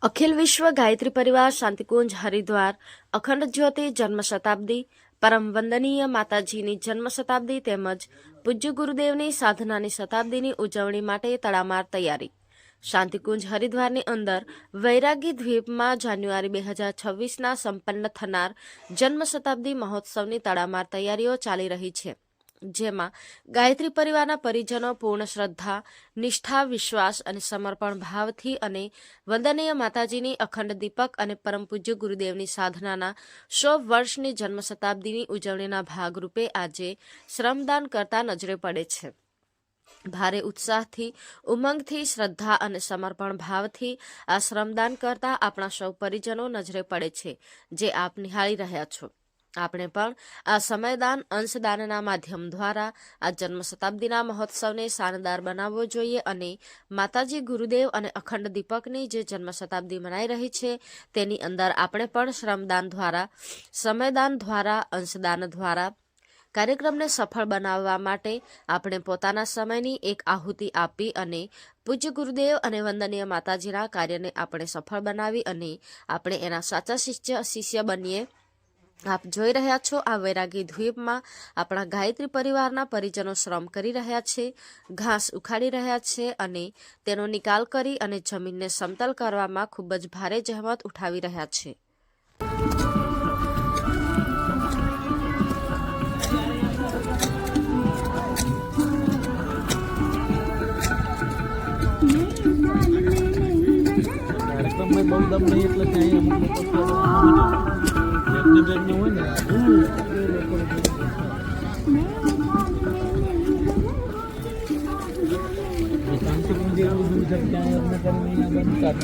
अखिल विश्व गायत्री परिवार शांतिकुंज हरिद्वार अखंड ज्योति जन्म शताब्दी परम वंदनीय माताजीनी जन्म शताब्दी તેમજ પૂજ્ય ગુરુદેવની સાધનાની શતાબ્દીની ઉજવણી માટે તડામાર તૈયારી। શાંતિકુંજ હરિદ્વારની અંદર વૈરાગી દ્વીપમાં જાન્યુઆરી 2026ના સંપન્ન થનાર જન્મ શતાબ્દી મહોત્સવની તડામાર તૈયારીઓ ચાલી રહી છે, જેમાં ગાયત્રી પરિવારના પરિજનો પૂર્ણ શ્રદ્ધા, નિષ્ઠા, વિશ્વાસ અને સમર્પણ ભાવથી અને વંદનીય માતાજીની અખંડ દીપક અને પરમ પૂજ્ય ગુરુદેવની સાધનાના 100 વર્ષની જન્મ શતાબ્દીની ઉજવણીના ભાગરૂપે આજે શ્રમદાન કરતા નજરે પડે છે। ભારે ઉત્સાહથી, ઉમંગથી, શ્રદ્ધા અને સમર્પણ ભાવથી આ શ્રમદાન કરતા આપણા સૌ પરિજનો નજરે પડે છે, જે આપ નિહાળી રહ્યા છો। આપણે પણ આ સમયદાન અંશદાનના માધ્યમ દ્વારા આ જન્મ શતાબ્દીના મહોત્સવને શાનદાર બનાવવો જોઈએ અને માતાજી ગુરુદેવ અને અખંડ દીપકની જે જન્મ શતાબ્દી મનાઈ રહી છે તેની અંદર આપણે પણ શ્રમદાન દ્વારા, સમયદાન દ્વારા, અંશદાન દ્વારા કાર્યક્રમને સફળ બનાવવા માટે આપણે પોતાના સમયની એક આહુતિ આપી અને પૂજ્ય ગુરુદેવ અને વંદનીય માતાજીના કાર્યને આપણે સફળ બનાવી અને આપણે એના સાચા શિષ્ય બનીએ। આપ જોઈ રહ્યા છો આ વૈરાગી દ્વીપમાં આપણા ગાયત્રી પરિવારના પરિજનો શ્રમ કરી રહ્યા છે, ઘાસ ઉખાડી રહ્યા છે અને તેનો નિકાલ કરી અને જમીનને સમતલ કરવામાં ખૂબ જ ભારે જહેમત ઉઠાવી રહ્યા છે। બહુ દમ નહીં એટલે ત્યાં અમુક લોકો હોય ને શાંતિકુંજ એવું દૂર છે ત્યાં યજ્ઞ કરીને બનતા